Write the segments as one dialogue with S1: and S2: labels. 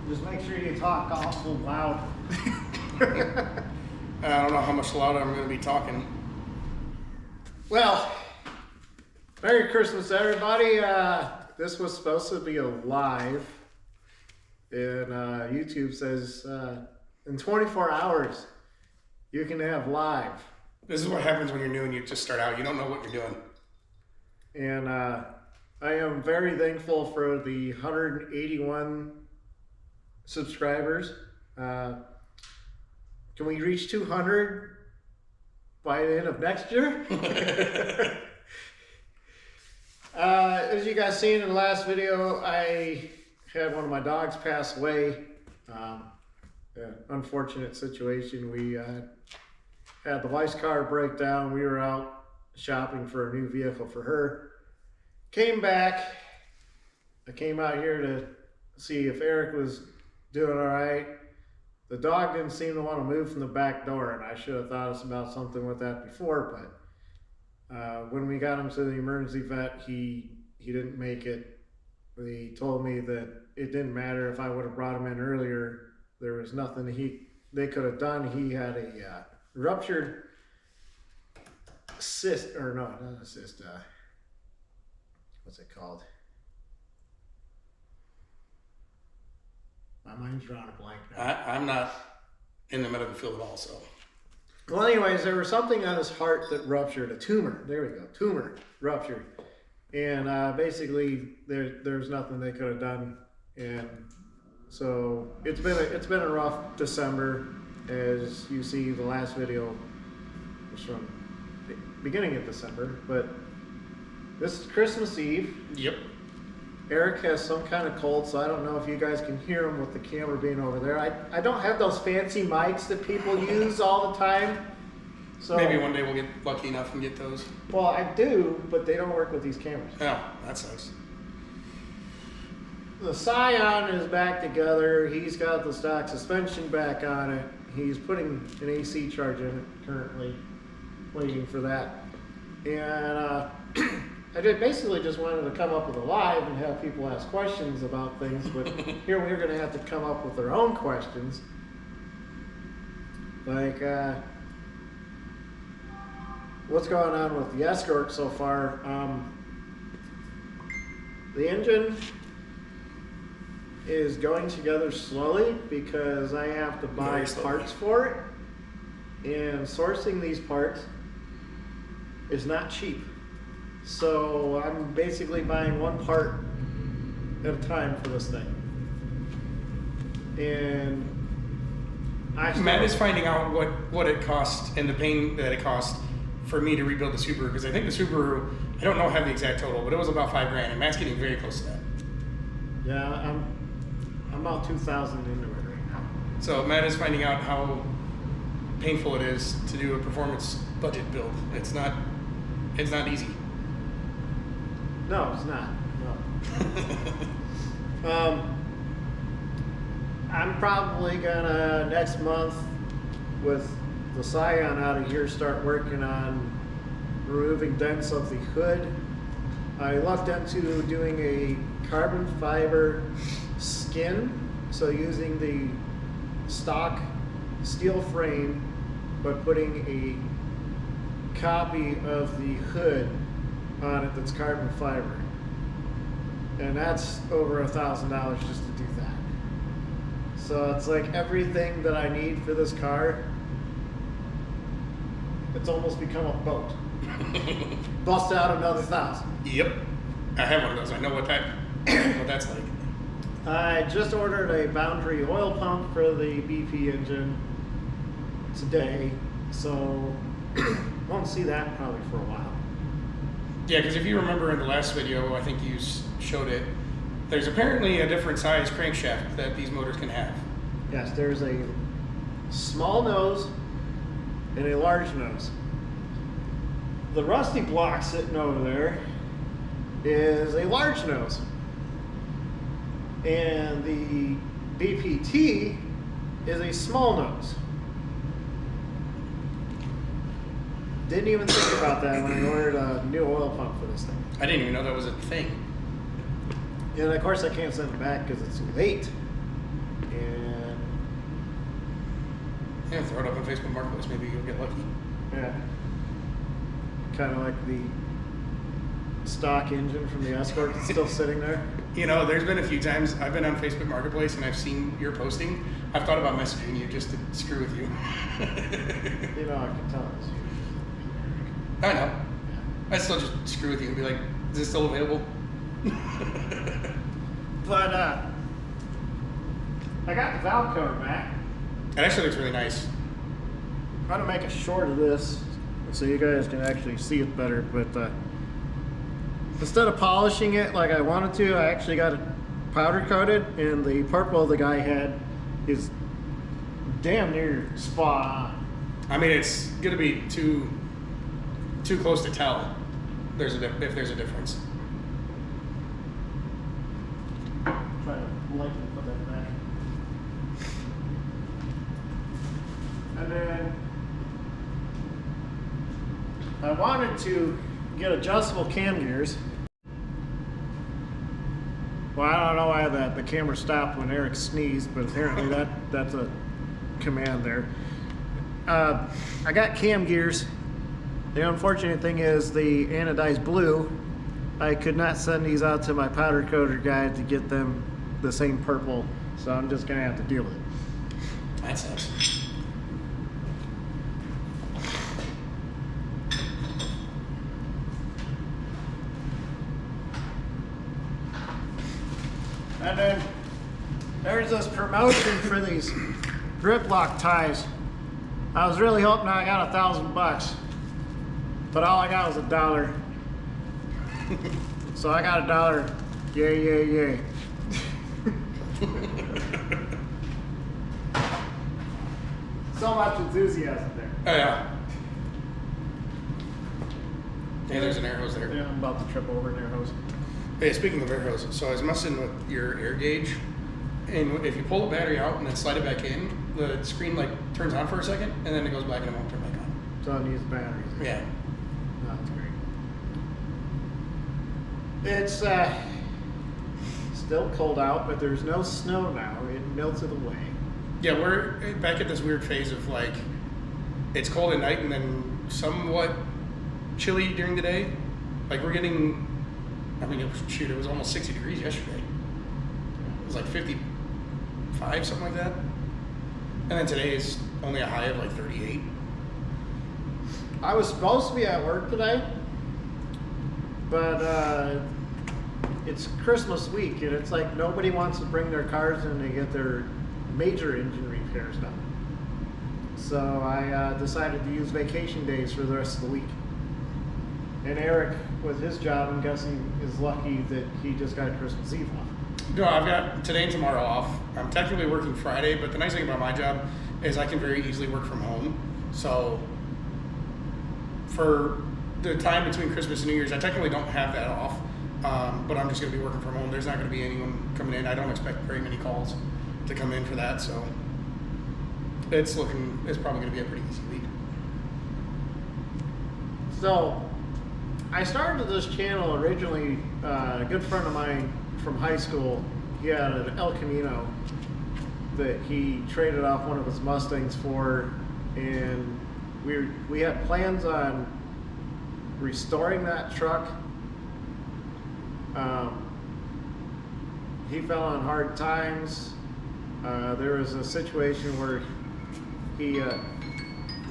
S1: Just make sure you talk awful loud.
S2: I don't know how much louder I'm going to be talking.
S1: Well, Merry Christmas, everybody. This was supposed to be a live, and YouTube says in 24 hours you can have live.
S2: This is what happens when you're new and you just start out. You don't know what you're doing.
S1: And I am very thankful for the 181 subscribers. Can we reach 200 by the end of next year? As you guys seen in the last video, I had one of my dogs pass away. Unfortunate situation. We had the wife's car break down. We were out shopping for a new vehicle for her. Came back. I came out here to see if Eric was doing all right. The dog didn't seem to want to move from the back door, and I should have thought about something with that before, but when we got him to the emergency vet, he didn't make it. They told me that it didn't matter if I would have brought him in earlier. There was nothing they could have done. He had a ruptured cyst, or no, not a cyst. What's it called? My mind's drawing a blank now.
S2: I'm not in the medical field at all, so.
S1: Well, anyways, there was something on his heart that ruptured, a tumor. There we go, tumor ruptured. And basically, there's nothing they could have done. And so it's been a rough December. As you see, the last video was from the beginning of December. But this is Christmas Eve.
S2: Yep.
S1: Eric has some kind of cold, so I don't know if you guys can hear him with the camera being over there. I don't have those fancy mics that people use all the time. So
S2: maybe one day we'll get lucky enough and get those.
S1: Well, I do, but they don't work with these cameras.
S2: Oh, that sucks.
S1: The Scion is back together. He's got the stock suspension back on it. He's putting an AC charge in it currently, waiting for that. And I basically just wanted to come up with a live and have people ask questions about things, but here we're going to have to come up with our own questions. Like, what's going on with the Escort so far? The engine is going together slowly because I have to buy parts for it, and sourcing these parts is not cheap. So I'm basically buying one part at a time for this thing. And
S2: Matt is finding out what it costs and the pain that it costs for me to rebuild the Subaru, because I think the Subaru, I don't know, have the exact total, but it was about $5,000, and Matt's getting very close to that.
S1: Yeah, I'm about 2,000 into it right now.
S2: So Matt is finding out how painful it is to do a performance budget build. It's not easy.
S1: No, it's not. No. I'm probably gonna next month, with the Scion out of here, start working on removing dents of the hood. I looked into doing a carbon fiber skin, so using the stock steel frame, but putting a copy of the hood on it that's carbon fiber, and that's over $1,000 just to do that. So it's like everything that I need for this car, it's almost become a boat. Bust out another 1,000.
S2: Yep, I have one of those. I know what that's like.
S1: I just ordered a Boundary oil pump for the BP engine today, so won't see that probably for a while.
S2: Yeah, because if you remember in the last video, I think you showed it, there's apparently a different size crankshaft that these motors can have.
S1: Yes, there's a small nose and a large nose. The rusty block sitting over there is a large nose. And the BPT is a small nose. Didn't even think about that when I ordered a new oil pump for this thing.
S2: I didn't even know that was a thing.
S1: And of course I can't send it back because it's too late.
S2: Yeah, throw it up on Facebook Marketplace. Maybe you'll get lucky.
S1: Yeah. Kind of like the stock engine from the Escort that's still sitting there.
S2: You know, there's been a few times I've been on Facebook Marketplace and I've seen your posting. I've thought about messaging you just to screw with you.
S1: You know, I can tell it's you.
S2: I know. I still just screw with you and be like, is this still available?
S1: But I got the valve cover back.
S2: It actually looks really nice.
S1: I'm gonna make a short of this so you guys can actually see it better, but instead of polishing it like I wanted to, I actually got it powder coated, and the purple the guy had is damn near spot on.
S2: I mean, it's gonna be too close to tell if there's a difference.
S1: Try to lightly put that back. And then I wanted to get adjustable cam gears. Well, I don't know why the camera stopped when Eric sneezed, but apparently that's a command there. I got cam gears. The unfortunate thing is the anodized blue. I could not send these out to my powder coater guy to get them the same purple, so I'm just gonna have to deal with it.
S2: That sucks.
S1: And then there's this promotion for these grip lock ties. I was really hoping I got $1,000, but all I got was $1. So I got $1. Yay, yay, yay. So much enthusiasm there.
S2: Oh yeah. Hey, there's an air hose there.
S1: Yeah, I'm about to trip over an air hose.
S2: Hey, speaking of air hoses, so I was messing with your air gauge, and if you pull the battery out and then slide it back in, the screen like turns on for a second, and then it goes back and it won't turn back on.
S1: So it needs batteries.
S2: Yeah.
S1: Oh, that's great. It's still cold out, but there's no snow now. It melted away.
S2: Yeah, we're back at this weird phase of like, it's cold at night and then somewhat chilly during the day. Like we're getting, I mean, it was almost 60 degrees yesterday. It was like 55, something like that. And then today is only a high of like 38.
S1: I was supposed to be at work today, but it's Christmas week, and it's like nobody wants to bring their cars in to get their major engine repairs done. So I decided to use vacation days for the rest of the week. And Eric, with his job, I'm guessing, is lucky that he just got Christmas Eve off.
S2: No, I've got today and tomorrow off. I'm technically working Friday, but the nice thing about my job is I can very easily work from home. So for the time between Christmas and New Year's, I technically don't have that off, but I'm just going to be working from home. There's not going to be anyone coming in. I don't expect very many calls to come in for that, so it's probably going to be a pretty easy week.
S1: So I started this channel originally, a good friend of mine from high school, he had an El Camino that he traded off one of his Mustangs for, and we had plans on restoring that truck. He fell on hard times. There was a situation where he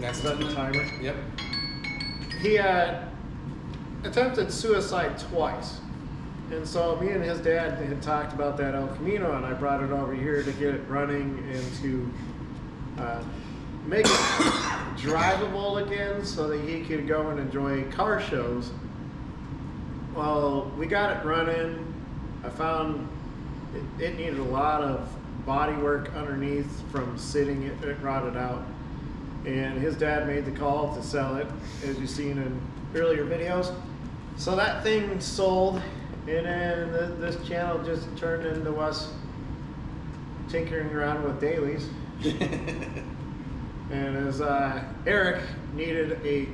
S2: That's
S1: set the timer.
S2: Yep.
S1: He attempted suicide twice. And so me and his dad had talked about that El Camino, and I brought it over here to get it running and to make it drivable again so that he could go and enjoy car shows. Well, we got it running. I found it needed a lot of body work underneath from sitting. It rotted out. And his dad made the call to sell it, as you've seen in earlier videos. So that thing sold, and then this channel just turned into us tinkering around with dailies. And as Eric needed a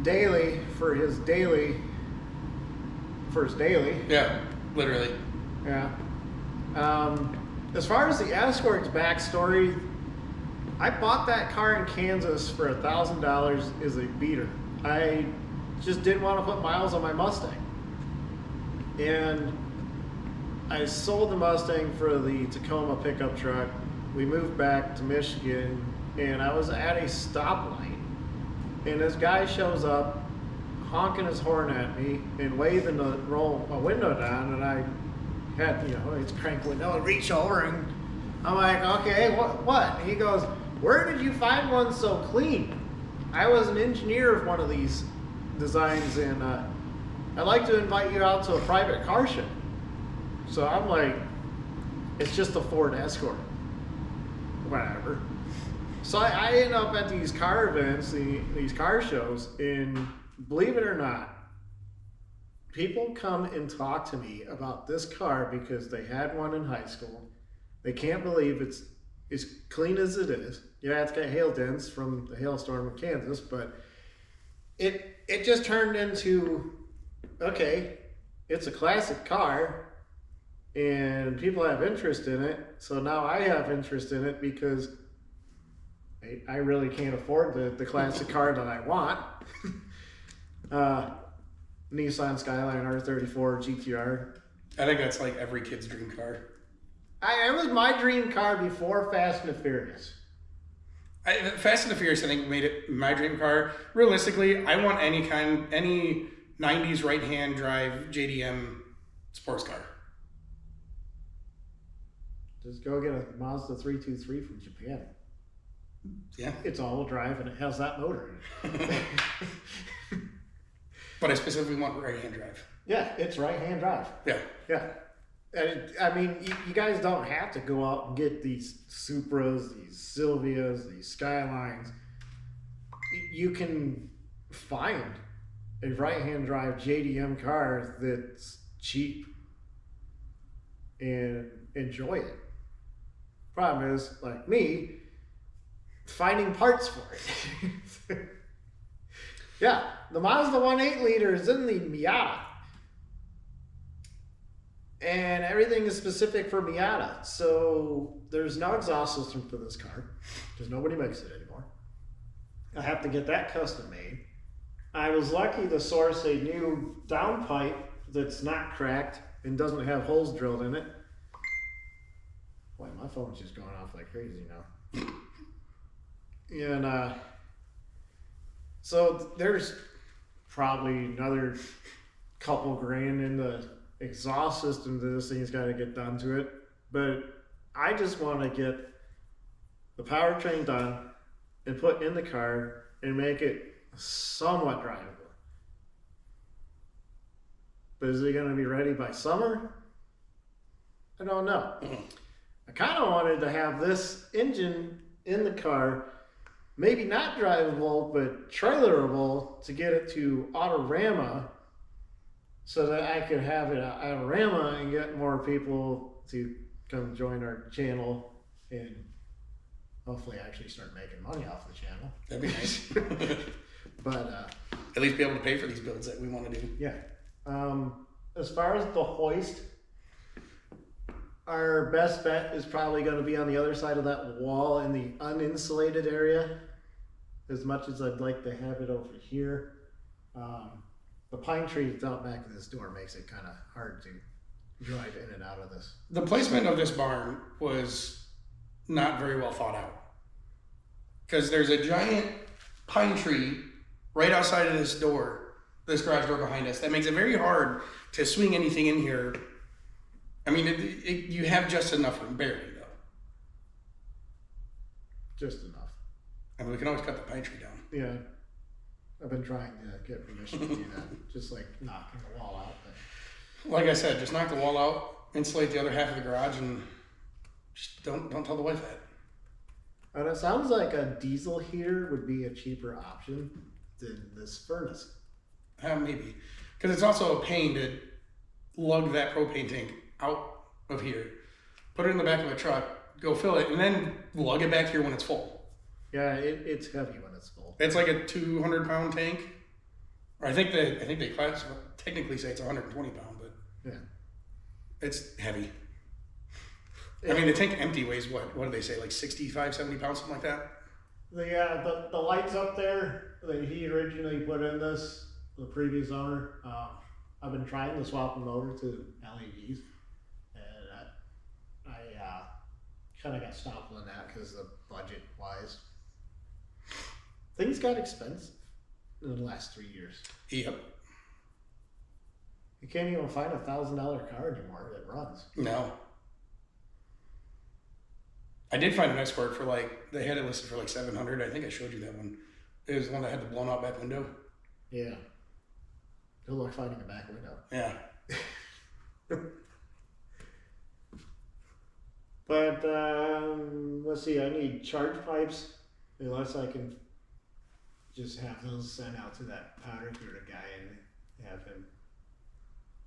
S1: daily for his daily, first daily.
S2: Yeah, literally.
S1: Yeah. As far as the Escort's backstory, I bought that car in Kansas for $1,000 as a beater. I just didn't want to put miles on my Mustang. And I sold the Mustang for the Tacoma pickup truck. We moved back to Michigan, and I was at a stoplight, and this guy shows up honking his horn at me and waving to roll my window down, and I had, it's crank window, and reach over, and I'm like, okay, what? And he goes, where did you find one so clean? I was an engineer of one of these designs, and I'd like to invite you out to a private car show. So I'm like, it's just a Ford Escort. Whatever. So I end up at these car events, these car shows, and believe it or not, people come and talk to me about this car because they had one in high school. They can't believe it's as clean as it is. Yeah, it's got hail dents from the hailstorm in Kansas, but it just turned into, okay, it's a classic car, and people have interest in it. So now I have interest in it because I really can't afford the classic car that I want. Nissan Skyline R34 GTR.
S2: I think that's like every kid's dream car.
S1: It was my dream car before Fast and the Furious.
S2: Fast and the Furious, I think, made it my dream car. Realistically, I want any 90s right-hand drive JDM sports car.
S1: Just go get a Mazda 323 from Japan.
S2: Yeah.
S1: It's all-wheel drive, and it has that motor in it.
S2: But I specifically want right-hand drive.
S1: Yeah, it's right-hand drive.
S2: Yeah.
S1: Yeah. And I mean, you guys don't have to go out and get these Supras, these Silvias, these Skylines. You can find a right-hand drive JDM car that's cheap and enjoy it. Problem is, like me, finding parts for it. Yeah, the Mazda 1.8 liter is in the Miata. And everything is specific for Miata. So there's no exhaust system for this car because nobody makes it anymore. I have to get that custom made. I was lucky to source a new downpipe that's not cracked and doesn't have holes drilled in it. Boy, my phone's just going off like crazy now. And so there's probably another couple grand in the exhaust system that this thing's got to get done to it. But I just want to get the powertrain done and put in the car and make it somewhat drivable. But is it going to be ready by summer? I don't know. I kind of wanted to have this engine in the car, maybe not drivable, but trailerable to get it to Autorama so that I could have it at Autorama and get more people to come join our channel and hopefully actually start making money off the channel.
S2: That'd be nice.
S1: But
S2: at least be able to pay for these builds that we want to do.
S1: Yeah. As far as the hoist, our best bet is probably going to be on the other side of that wall in the uninsulated area. As much as I'd like to have it over here, the pine tree that's out back of this door makes it kind of hard to drive in and out of this.
S2: The placement of this barn was not very well thought out because there's a giant pine tree right outside of this door, this garage door behind us, that makes it very hard to swing anything in here. I mean, you have just enough room, barely though.
S1: Just enough.
S2: I mean, we can always cut the pine tree down.
S1: Yeah. I've been trying to get permission to do that, just like knocking the wall out. But
S2: like I said, just knock the wall out, insulate the other half of the garage, and just don't tell the wife that.
S1: And it sounds like a diesel heater would be a cheaper option than this furnace.
S2: Maybe. Because it's also a pain to lug that propane tank out of here, put it in the back of a truck, go fill it, and then lug it back here when it's full.
S1: Yeah, it's heavy when it's full.
S2: It's like a 200-pound tank. Or I think they technically say it's 120 pound, but
S1: yeah,
S2: it's heavy. I mean, the tank empty weighs what do they say, like 65, 70 pounds, something like that?
S1: The lights up there that he originally put in this, the previous owner, I've been trying to swap them over to LEDs, and I kind of got stopped on that because the budget wise, things got expensive in the last 3 years.
S2: Yep.
S1: You can't even find $1,000 car anymore that runs.
S2: No. I did find an Escort for they had it listed for like 700. I think I showed you that one. It was the one that had the blown out back window.
S1: Yeah. Good luck finding a back window.
S2: Yeah.
S1: But let's see, I need charge pipes, unless I can just have those sent out to that powder coater guy and have him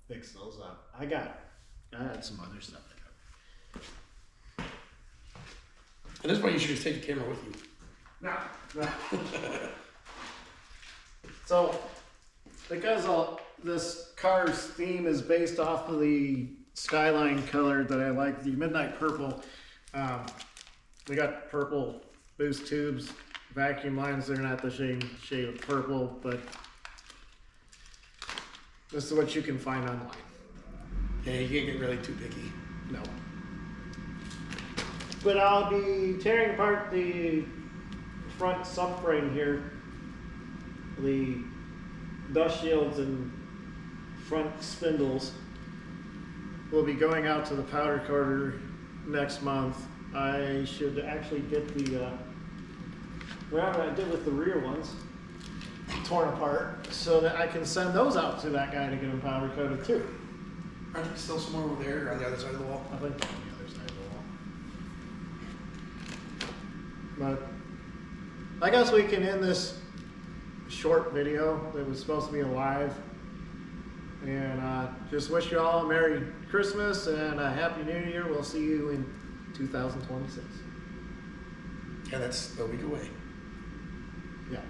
S1: fix those up. I had some other stuff.
S2: At this point, you should just take the camera with you.
S1: No. So, because this car's theme is based off of the Skyline color that I like, the midnight purple, we got purple boost tubes, vacuum lines. They're not the same shade of purple, but this is what you can find online.
S2: Yeah, you can't get really too picky.
S1: No. But I'll be tearing apart the front subframe here, the dust shields and front spindles. Will be going out to the powder coater next month. I should actually get the what I did with the rear ones torn apart so that I can send those out to that guy to get them powder coated too.
S2: Are there still somewhere over there or on the other side of the wall?
S1: I think on the other side of the wall. But I guess we can end this short video that was supposed to be a live. And just wish you all a Merry Christmas and a Happy New Year. We'll see you in 2026.
S2: Yeah, that's a week away.
S1: Yeah.